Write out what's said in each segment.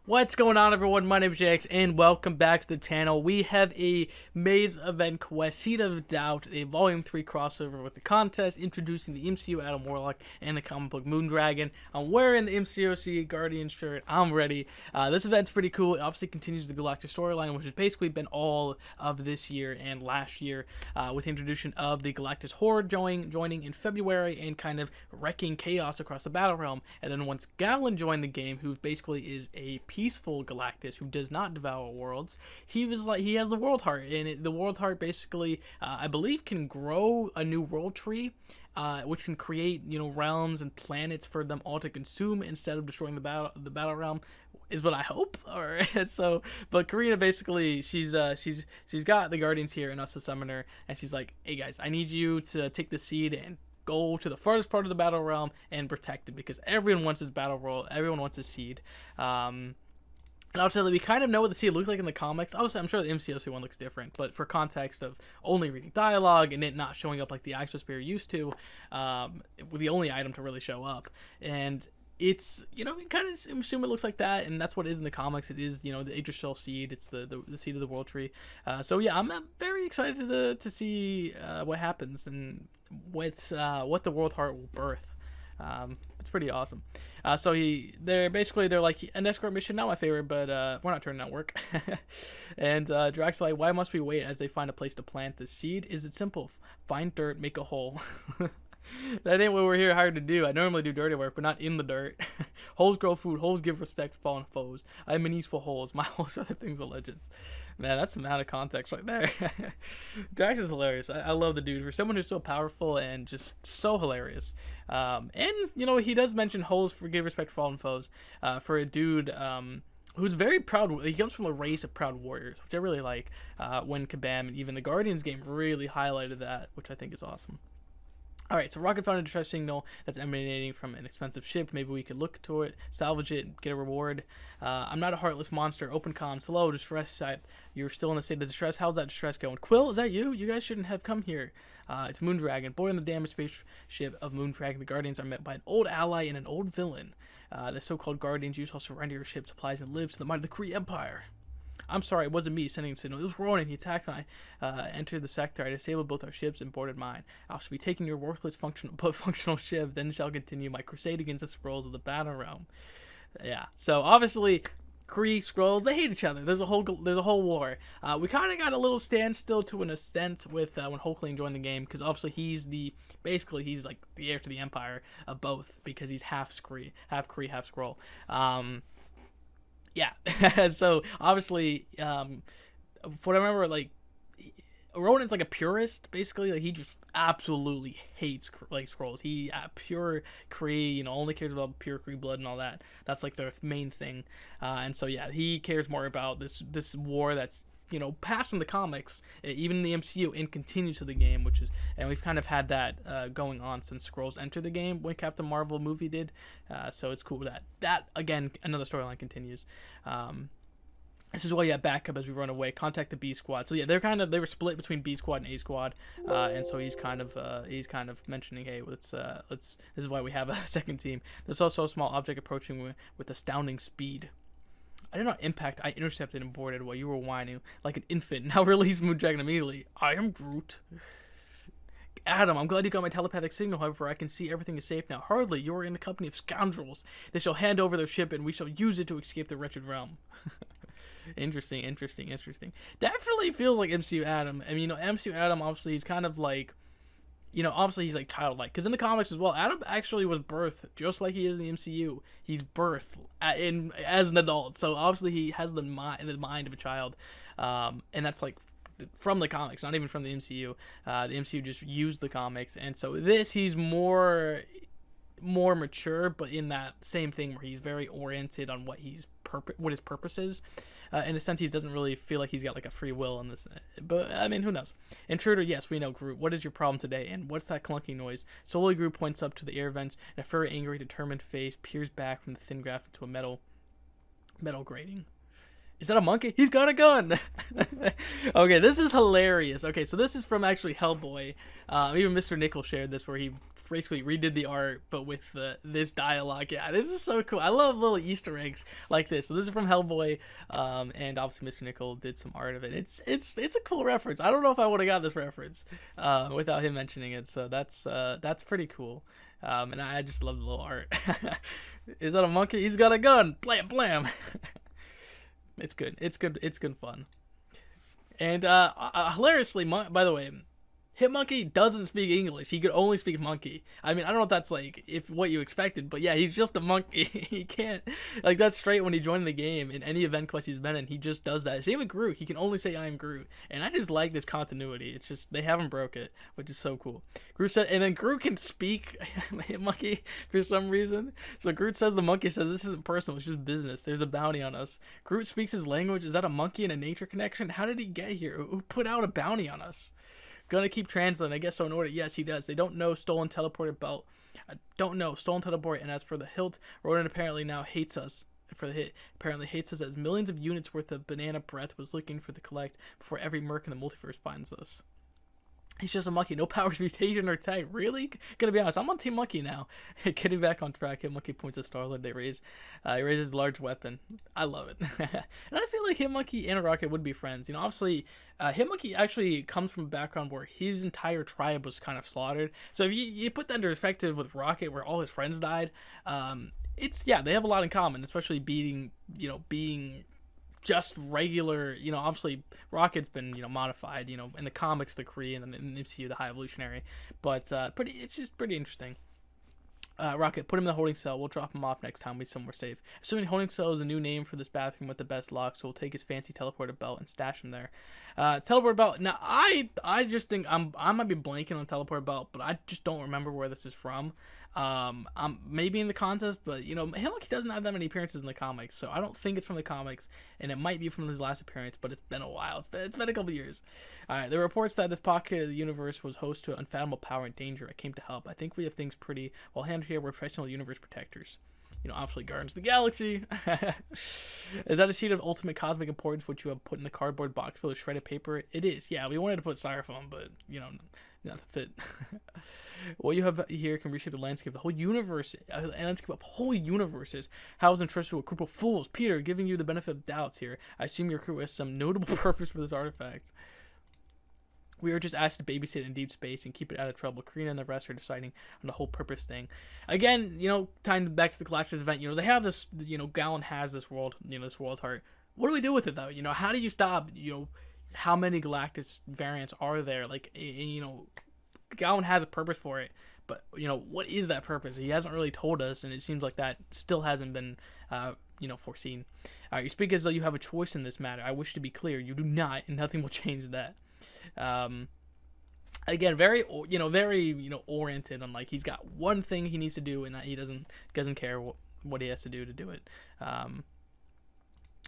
What's going on, everyone? My name is Jax, and welcome back to the channel. We have a Maze Event Quest, Seed of Doubt, a Volume 3 crossover with the contest, introducing the MCU Adam Warlock and the comic book Moondragon. I'm wearing the mcoc Guardian shirt. I'm ready. This event's pretty cool. It obviously continues the Galactic storyline, which has basically been all of this year and last year, with the introduction of the Galactus Horde joining in February and kind of wrecking chaos across the Battle Realm. And then once Galen joined the game, who basically is a peaceful Galactus who does not devour worlds, he has the World Heart, and the World Heart basically, I believe, can grow a new world tree, which can create realms and planets for them all to consume instead of destroying the battle realm, is what I hope. Or so, but Karina basically she's got the Guardians here and us the Summoner, and she's like, hey guys, I need you to take the seed and go to the farthest part of the battle realm and protect it, because everyone wants this battle roll, everyone wants this seed. And obviously, we kind of know what the seed looked like in the comics. Obviously, I'm sure the mcoc one looks different, but for context of only reading dialogue and it not showing up like the actual spear used to, with the only item to really show up. And it's, we kind of assume it looks like that, and that's what it is in the comics. It is, the Yggdrasil seed. It's the seed of the world tree. So yeah, I'm very excited to see what happens and what the World Heart will birth. It's pretty awesome. So they're like an escort mission, not my favorite, but we're not turning down work. And Drax like, why must we wait as they find a place to plant the seed? Is it simple? Find dirt, make a hole. That ain't what we're here hired to do. I normally do dirty work, but not in the dirt. Holes grow food. Holes give respect to fallen foes. I am an ease for holes. My holes are the things of legends. Man, that's some out of context right there. Drax is hilarious. I love the dude. For someone who's so powerful and just so hilarious. And, he does mention holes for give respect to fallen foes. For a dude who's very proud. He comes from a race of proud warriors, which I really like. When Kabam and even the Guardians game really highlighted that, which I think is awesome. Alright, so Rocket found a distress signal that's emanating from an expensive ship. Maybe we could look to it, salvage it, get a reward. I'm not a heartless monster. Open comms. Hello, distress type. You're still in a state of distress. How's that distress going? Quill, is that you? You guys shouldn't have come here. It's Moondragon. Boarding the damaged spaceship of Moondragon, the Guardians are met by an old ally and an old villain. The so-called Guardians use all surrender your ship supplies and live to the might of the Kree Empire. I'm sorry, it wasn't me sending a signal. It was Ronan. He attacked when I entered the sector. I disabled both our ships and boarded mine. I shall be taking your worthless functional ship, then shall continue my crusade against the Skrulls of the Battle Realm. Yeah, so obviously, Kree, Skrulls, they hate each other. There's a whole war. We kind of got a little standstill to an extent with when Hulkling joined the game, because obviously he's like the heir to the Empire of both, because he's half Kree, half Skrull. Yeah, so obviously, from what I remember, like, Ronan's like a purist, basically. Like, he just absolutely hates like Skrulls. He pure Kree, only cares about pure Kree blood and all that. That's like their main thing. And so yeah, he cares more about this war that's passed from the comics, even in the MCU, and continues to the game, and we've kind of had that going on since Skrulls entered the game when Captain Marvel movie did. So it's cool that again, another storyline continues. This is why you have backup as we run away. Contact the B Squad. So yeah, they were split between B Squad and A Squad, and so he's kind of mentioning, hey, let's this is why we have a second team. There's also a small object approaching with astounding speed. I did not impact. I intercepted and boarded while you were whining like an infant. Now release Moondragon immediately. I am Groot. Adam, I'm glad you got my telepathic signal. However, I can see everything is safe now. Hardly. You are in the company of scoundrels. They shall hand over their ship, and we shall use it to escape the wretched realm. Interesting. Definitely feels like MCU Adam. I mean, MCU Adam, obviously, he's kind of like, obviously he's like childlike, because in the comics as well, Adam actually was birthed just like he is in the MCU. He's birthed as an adult, so obviously he has the mind of a child, and that's like from the comics, not even from the MCU. The MCU just used the comics, and so he's more mature, but in that same thing where he's very oriented on what his purpose is. In a sense, he doesn't really feel like he's got like a free will in this, but I mean, who knows? Intruder, yes, we know. Groot, what is your problem today? And what's that clunking noise? Slowly, Groot points up to the air vents, and a very angry, determined face peers back from the thin graft into a metal grating. Is that a monkey? He's got a gun. Okay, this is hilarious. Okay, so this is from actually Hellboy. Even Mr. Nickel shared this where he basically redid the art, but with this dialogue. Yeah, this is so cool. I love little Easter eggs like this. So this is from Hellboy, and obviously Mr. Nickel did some art of it. It's a cool reference. I don't know if I would have got this reference without him mentioning it. So that's pretty cool. And I just love the little art. Is that a monkey? He's got a gun. Blam blam. It's good. It's good. It's good fun. And hilariously, by the way, Hitmonkey doesn't speak English. He could only speak monkey. I mean, I don't know if that's like if what you expected, but yeah, he's just a monkey. He can't like that's straight when he joined the game in any event quest he's been in. He just does that. Same with Groot. He can only say I am Groot, and I just like this continuity. It's just they haven't broke it, which is so cool. Groot said, and then Groot can speak Hitmonkey for some reason. So Groot says the monkey says this isn't personal. It's just business. There's a bounty on us. Groot speaks his language. Is that a monkey and a nature connection? How did he get here? Who put out a bounty on us? Gonna keep translating. I guess so in order. Yes, he does. They don't know stolen teleported belt. I don't know stolen teleport. And as for the hilt, Ronan apparently now hates us. For the hit, apparently hates us as millions of units worth of banana breath was looking for the collect before every merc in the multiverse finds us. He's just a monkey. No powers, mutation, or tag. Really? Gonna be honest, I'm on Team Monkey now. Getting back on track, Hitmonkey points at Star-Lord. He raises a large weapon. I love it. And I feel like Hitmonkey and Rocket would be friends. You know, obviously, Hitmonkey actually comes from a background where his entire tribe was kind of slaughtered. So if you put that into perspective with Rocket, where all his friends died, they have a lot in common, especially being just regular, obviously Rocket's been, modified, in the comics, the Kree, and then in the MCU, the High Evolutionary, but it's just pretty interesting. Rocket, put him in the holding cell. We'll drop him off next time we're somewhere safe. Assuming holding cell is a new name for this bathroom with the best lock, so we'll take his fancy teleporter belt and stash him there. Teleporter belt. Now, I just think I might be blanking on teleporter belt, but I just don't remember where this is from. Maybe in the contest, but he doesn't have that many appearances in the comics, so I don't think it's from the comics, and it might be from his last appearance, but it's been a while. It's been a couple years. Alright, there are reports that this pocket of the universe was host to unfathomable power and danger. I came to help. I think we have things pretty well handled here. We're professional universe protectors. Obviously Guardians of the Galaxy. Is that a seed of ultimate cosmic importance which you have put in the cardboard box full of shredded paper? It is. Yeah, we wanted to put styrofoam, but not to fit. What you have here can reshape the landscape of the whole universe, a landscape of whole universes. How is entrusted to a group of fools? Peter, giving you the benefit of doubts here. I assume your crew has some notable purpose for this artifact. We are just asked to babysit in deep space and keep it out of trouble. Karina and the rest are deciding on the whole purpose thing. Again, tying back to the Galactus event, they have this, Gallon has this world, this world heart. What do we do with it, though? How do you stop, how many Galactus variants are there? Like, Gallon has a purpose for it, but, what is that purpose? He hasn't really told us, and it seems like that still hasn't been, foreseen. You speak as though you have a choice in this matter. I wish to be clear. You do not, and nothing will change that. Again, very oriented on, like, he's got one thing he needs to do, and that he doesn't care what he has to do it.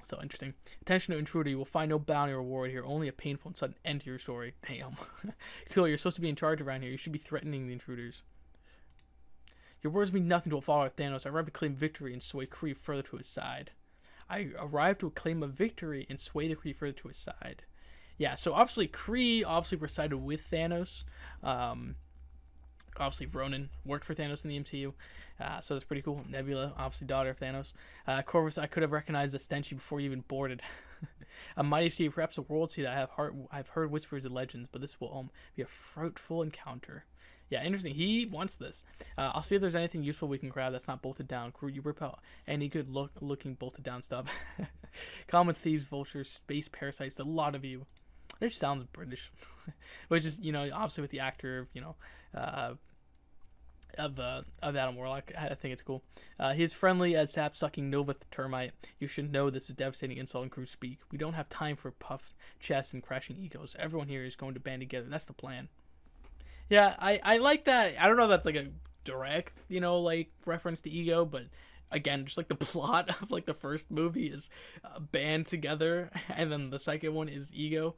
So interesting. Attention to intruder, you will find no bounty or reward here, only a painful and sudden end to your story. Damn. Cool, you're supposed to be in charge around here. You should be threatening the intruders. Your words mean nothing to a follower of Thanos. I arrived to claim victory and sway Kree further to his side. I arrived to claim a victory and sway the Kree further to his side. Yeah, so obviously Kree were sided with Thanos. Obviously Ronan worked for Thanos in the MCU, so that's pretty cool. Nebula, obviously daughter of Thanos. Corvus, I could have recognized the stench before you even boarded. A mighty escape, perhaps a world seed. I've heard whispers and legends, but this will be a fruitful encounter. Yeah, interesting. He wants this. I'll see if there's anything useful we can grab that's not bolted down. Crew, you rip out any good looking bolted down stuff. Common thieves, vultures, space parasites, a lot of you. It just sounds British, which is, obviously with the actor, of Adam Warlock. I think it's cool. He's friendly as sap-sucking Nova termite. You should know this is devastating insult and crew speak. We don't have time for puffed chests and crashing egos. Everyone here is going to band together. That's the plan. Yeah, I like that. I don't know if that's like a direct, reference to ego, but again, just like the plot of like the first movie is band together, and then the second one is ego.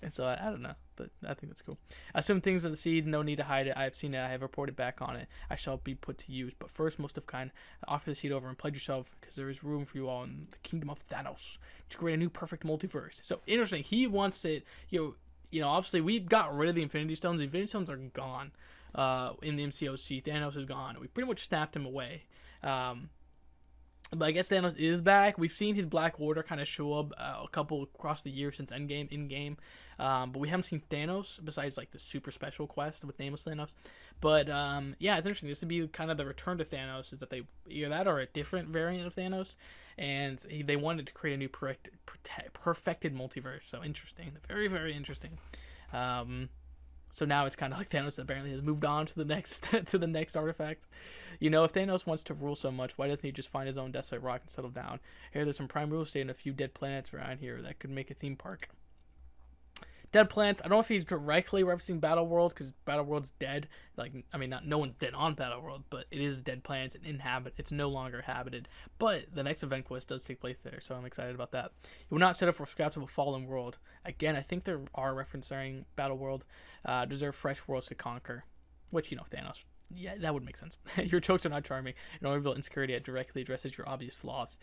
And so I don't know, but I think that's cool. Assume things of the seed, no need to hide it. I have seen it. I have reported back on it. I shall be put to use. But first, most of kind, offer the seed over and pledge yourself, because there is room for you all in the kingdom of Thanos to create a new perfect multiverse. So interesting. He wants it. You know, obviously we got rid of the Infinity Stones. The Infinity Stones are gone. In the mcoc, Thanos is gone. We pretty much snapped him away. But I guess Thanos is back. We've seen his Black Order kind of show up a couple across the year since Endgame, in-game. But we haven't seen Thanos besides like the super special quest with Nameless Thanos. But yeah, it's interesting. This would be kind of the return to Thanos, is that they either that or a different variant of Thanos. And they wanted to create a new perfected multiverse. So interesting. Very, very interesting. So now it's kind of like Thanos apparently has moved on to the next artifact. You know, if Thanos wants to rule so much, why doesn't he just find his own desolate rock and settle down? Here, there's some prime real estate and a few dead planets around here that could make a theme park. Dead planets. I don't know if he's directly referencing Battleworld, because Battleworld's dead. Like, I mean, no one's dead on Battleworld, but it is dead planets and it's no longer inhabited. But the next event quest does take place there, so I'm excited about that. You will not set up for scraps of a fallen world. Again, I think there are referencing Battleworld. Deserve fresh worlds to conquer, which, you know, Thanos. Yeah, that would make sense. Your jokes are not charming, and only reveal insecurity that directly addresses your obvious flaws.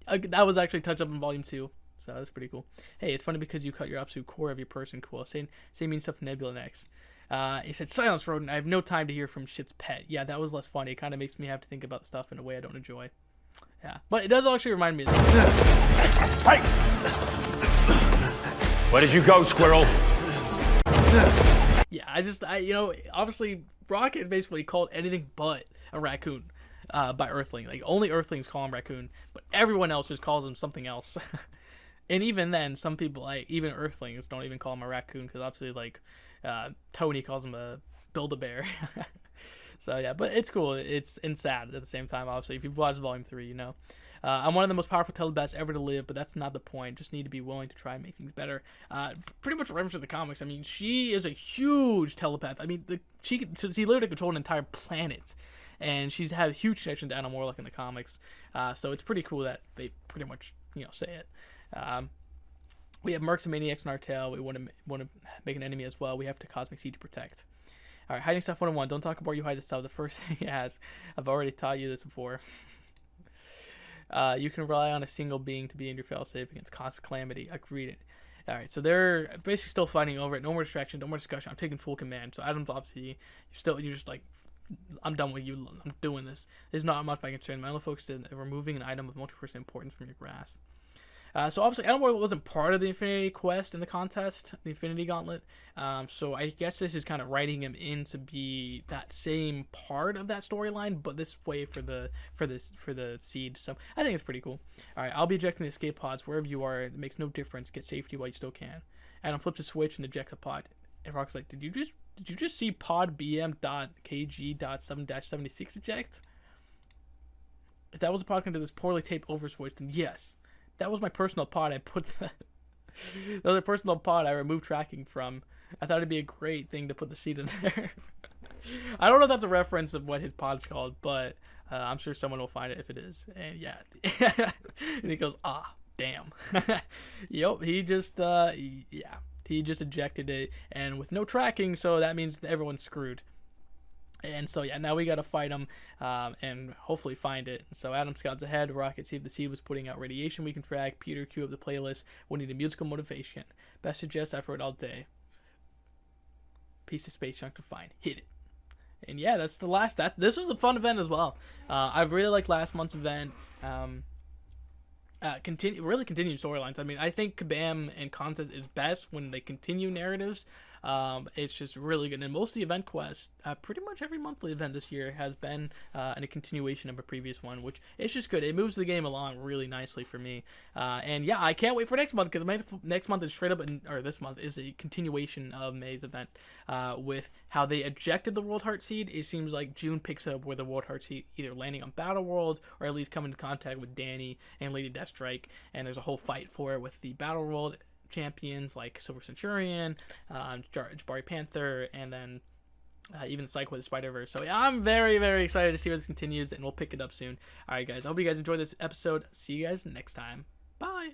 That was actually touched up in Volume 2. So that's pretty cool. Hey, it's funny because you cut your absolute core of your person. Cool. Say mean stuff to Nebula next. He said, silence, rodent. I have no time to hear from ship's pet. Yeah, that was less funny. It kind of makes me have to think about stuff in a way I don't enjoy. Yeah. But it does actually remind me of this. Hey! Where did you go, squirrel? Yeah, you know, obviously, Rocket basically called anything but a raccoon by Earthling. Like, only Earthlings call him raccoon, but everyone else just calls him something else. And even then, some people, like even Earthlings, don't even call him a raccoon, because obviously, like, Tony calls him a Build-A-Bear. So yeah, but it's cool. It's sad at the same time. Obviously, if you've watched Volume 3, you know. I'm one of the most powerful telepaths ever to live, but that's not the point. Just need to be willing to try and make things better. Pretty much reference to the comics. I mean, she is a huge telepath. I mean, she literally controls an entire planet, and she's had a huge connection to Adam Warlock in the comics. So it's pretty cool that they pretty much, you know, say it. We have Mercs and Maniacs in our tail. We want to make an enemy as well. We have to Cosmic Seed to protect. All right, hiding stuff 101. Don't talk about you hide the stuff. The first thing it has. I've already taught you this before. You can rely on a single being to be in your failsafe against cosmic calamity. Agreed. All right, so they're basically still fighting over it. No more distraction. No more discussion. I'm taking full command. So Adam's obviously you're just like, I'm done with you. I'm doing this. There's not much my concern. My only focus is removing an item of multiverse importance from your grasp. So obviously, Adam Warlock wasn't part of the Infinity Quest in the contest, the Infinity Gauntlet. So I guess this is kind of writing him in to be that same part of that storyline, but this way for the seed. So I think it's pretty cool. All right, I'll be ejecting the escape pods wherever you are. It makes no difference. Get safety while you still can. Adam flips a switch and ejects a pod. And Rock's like, did you just see pod BM.KG.7-76 eject? If that was a pod into this poorly taped overswitch, then yes. That was my personal pod. That was a personal pod I removed tracking from. I thought it'd be a great thing to put the seed in there. I don't know if that's a reference of what his pod's called, but I'm sure someone will find it if it is. And yeah. And he goes, damn. Yep, he just ejected it, and with no tracking, so that means everyone's screwed. And so yeah, now we gotta fight him, and hopefully find it. So Adam scouts ahead. Rocket see if the seed was putting out radiation we can track. Peter cue up the playlist. We need a musical motivation. Best suggest I've heard all day. Piece of space junk to find. Hit it. And yeah, that's the last. This was a fun event as well. I've really liked last month's event. Continued storylines. I mean, I think Kabam and Contest is best when they continue narratives. It's just really good. And most of the event quests, pretty much every monthly event this year has been in a continuation of a previous one, which is just good. It moves the game along really nicely for me. And yeah, I can't wait for next month, because next month is straight up, or this month is a continuation of May's event with how they ejected the World Heart Seed. It seems like June picks up where the World Heart Seed either landing on Battleworld or at least coming into contact with Danny and Lady Deathstrike, and there's a whole fight for it with the Battleworld champions like Silver Centurion, Jabari Panther, and then even Psycho with the Spider-Verse. So yeah, I'm very, very excited to see where this continues, and we'll pick it up soon. All right, guys. I hope you guys enjoyed this episode. See you guys next time. Bye.